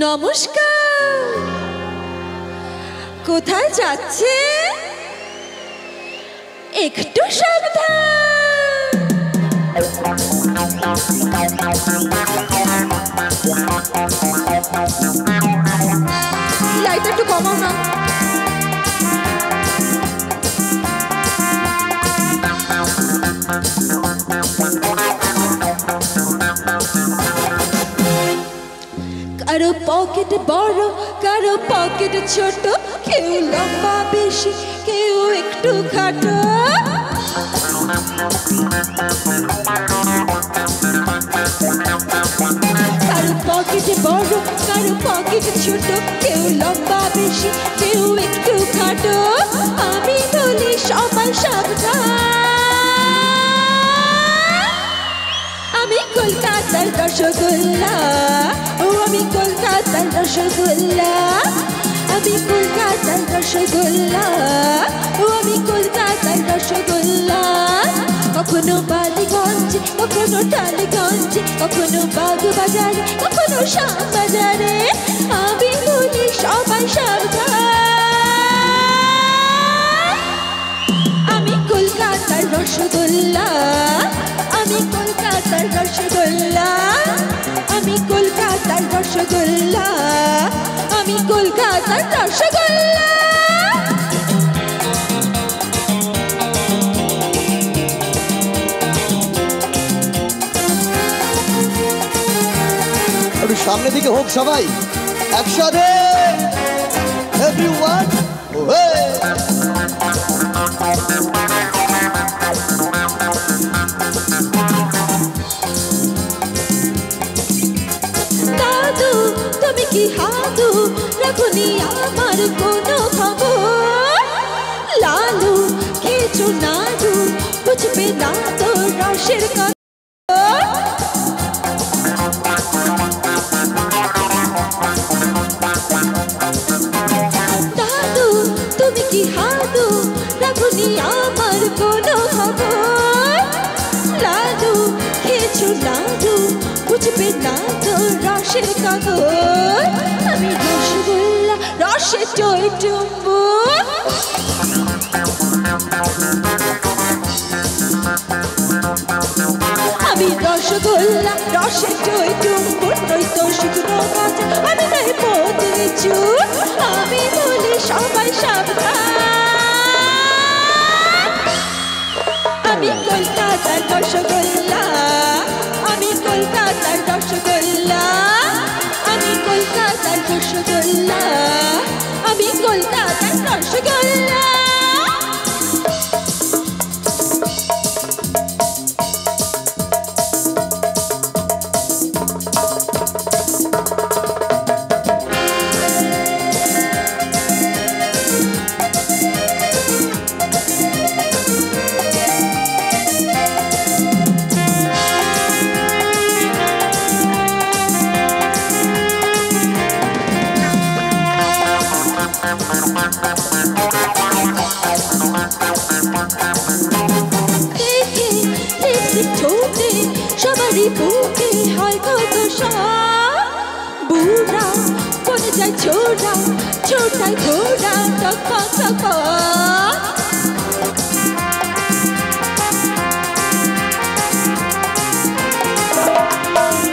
নমস্কার। কোথায় যাচ্ছে? একটু সাবধান। লাইট একটু কমাও না। কারো পকেট বড়, কারো পকেট ছোট, কেউ লম্বা বেশি, কেউ একটু খাটো। কারো পকেট বড়, কারো পকেট ছোট, কেউ লম্বা বেশি, কেউ একটু খাটো। আমি বলি সবাই সাবধান। আমি কলকাতার রসগোল্লা, ও আমি কলকাতার রসগোল্লা, আমি কলকাতার রসগোল্লা, ও আমি কলকাতার রসগোল্লা। কখনো বালিগঞ্জে, কখনো টালিগঞ্জে, কখনো বাগবাজারে, কখনো শ্যামবাজারে। আমি বলি সবাই সাবধান। আমি কলকাতার রসগোল্লা, আমি কলকাতার রসগোল্লা, আমি কলকাতার রসগোল্লা, আমি কলকাতার রসগোল্লা। একটু সামনে দিকে হোক সবাই একসাথে। এভরিওয়ান দাদু তুমি কি হাদু, রাখুনি আমার কোনো খবর। লালু কিছু নাদু, বুঝবে না তো রসের কথা। দাদু তুমি কি হাদু, রাখুনি আমার কোনো খবর। লালু কিছু নাদু, বুঝবে না তো রসের কাগর। আমি রসগোল্লা, রসে টই টুম্বুর। আমি রসগোল্লা, রসে টই টুম্বুর, নই তো শুকনো কাঁচা, আমি নই পথে চুর। আমি বলি সবাই সাবধান। আমি কলকাতার রসগোল্লা, আমি কলকাতার রসগোল্লা, আমি কলকাতার রসগোল্লা, আমি কলকাতার রসগোল্লা। সবারই বুকে হয় কত সব। বুড়া বনে যায় ছোড়া, ছোটায় ঘোড়া, টক টক।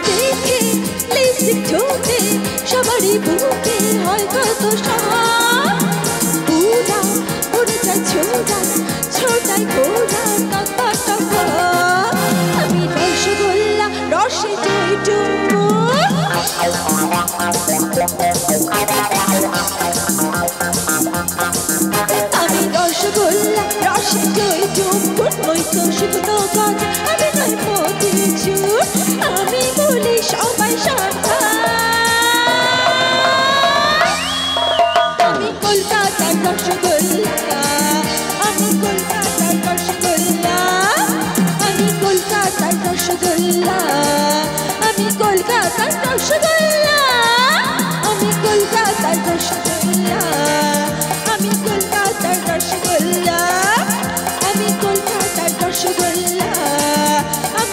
দেখে লিপস্টিক ঠোঁটে, সবারই বুকে হয় কত সব। বুড়া বনে যায় ছোড়া, ছোটায় ঘোড়া, টক টক। আমি রসগোল্লা, রসে টই টুম্বুর। আমি রসগোল্লা, রসে টই টুম্বুর, নই তো শুকনো কাঁচা, আমি নই পথে চুর। আমি বলি সবাই সাবধান। আমি কলকাতার রসগোল্লা, আমি কলকাতার রসগোল্লা, আমি কলকাতার রসগোল্লা, আমি কলকাতার রসগোল্লা, আমি কলকাতার রসগোল্লা, আমি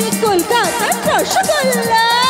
আমি কলকাতার রসগোল্লা।